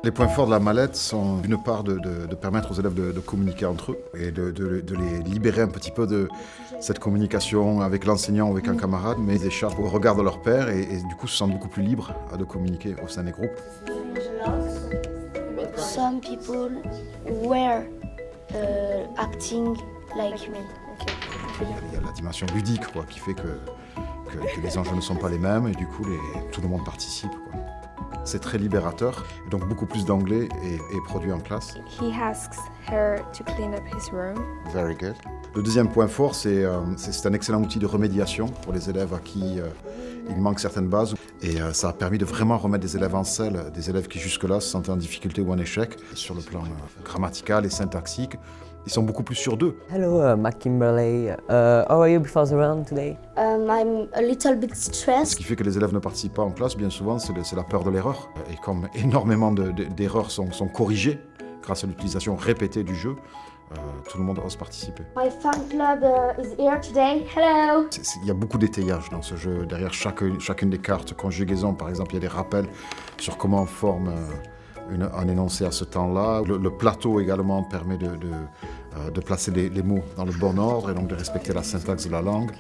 Les points forts de la mallette sont d'une part de permettre aux élèves de communiquer entre eux et de les libérer un petit peu de cette communication avec l'enseignant ou avec un camarade, mais ils échappent au regard de leur père et du coup se sentent beaucoup plus libres de communiquer au sein des groupes. Some people were acting like me. Il y a la dimension ludique quoi, qui fait que les enjeux ne sont pas les mêmes et du coup tout le monde participe, quoi. C'est très libérateur, et donc beaucoup plus d'anglais est produit en classe. He asks her to clean up his room. Very good. Le deuxième point fort, c'est un excellent outil de remédiation pour les élèves à qui il manque certaines bases. Et ça a permis de vraiment remettre des élèves en selle, des élèves qui jusque-là se sentaient en difficulté ou en échec sur le plan grammatical et syntaxique. Ils sont beaucoup plus sûrs d'eux. Hello, Mac Kimberley. How are you before the round today? I'm a little bit stressed. Ce qui fait que les élèves ne participent pas en classe, bien souvent, c'est la peur de l'erreur. Et comme énormément d'erreurs sont corrigées grâce à l'utilisation répétée du jeu, tout le monde ose participer. My fan club is here today. Hello. Il y a beaucoup d'étayage dans ce jeu. Derrière chacune des cartes conjugaison, par exemple, il y a des rappels sur comment on forme un énoncé à ce temps-là. Le plateau également permet de placer les mots dans le bon ordre et donc de respecter la syntaxe de la langue.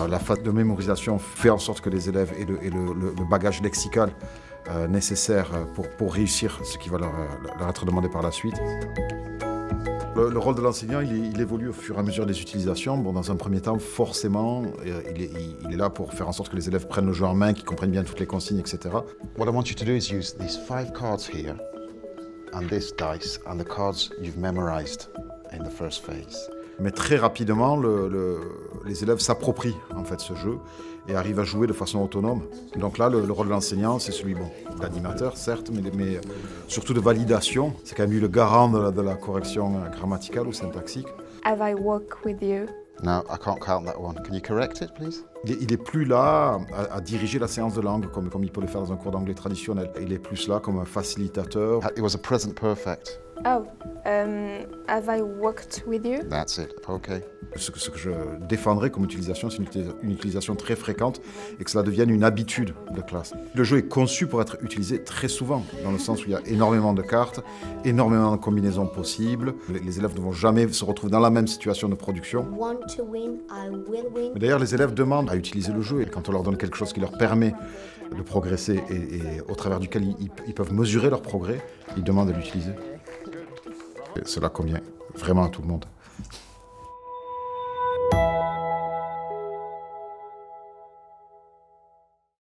La phase de mémorisation fait en sorte que les élèves aient le bagage lexical nécessaire pour réussir ce qui va leur être demandé par la suite. Le rôle de l'enseignant, il évolue au fur et à mesure des utilisations. Bon, dans un premier temps, forcément, il est là pour faire en sorte que les élèves prennent le jeu en main, qu'ils comprennent bien toutes les consignes, etc. What I want you to do is use these 5 cards here, and this dice, and the cards you've memorized in the first phase. Mais très rapidement, les élèves s'approprient en fait ce jeu et arrivent à jouer de façon autonome. Donc là, le rôle de l'enseignant, c'est celui d'animateur, certes, mais surtout de validation. C'est quand même lui le garant de la correction grammaticale ou syntaxique. Have I walked with you? No, I can't count that one. Can you correct it, please? Il est plus là à diriger la séance de langue comme il peut le faire dans un cours d'anglais traditionnel. Il est plus là comme un facilitateur. It was a present perfect. Oh, have I walked with you? That's it. Okay. Ce que je défendrais comme utilisation, c'est une utilisation très fréquente et que cela devienne une habitude de classe. Le jeu est conçu pour être utilisé très souvent, dans le sens où il y a énormément de cartes, énormément de combinaisons possibles. Les élèves ne vont jamais se retrouver dans la même situation de production. Want to win, I will win. Mais d'ailleurs, les élèves demandent à utiliser le jeu et quand on leur donne quelque chose qui leur permet de progresser et au travers duquel ils peuvent mesurer leur progrès, ils demandent à l'utiliser. Et cela convient vraiment à tout le monde.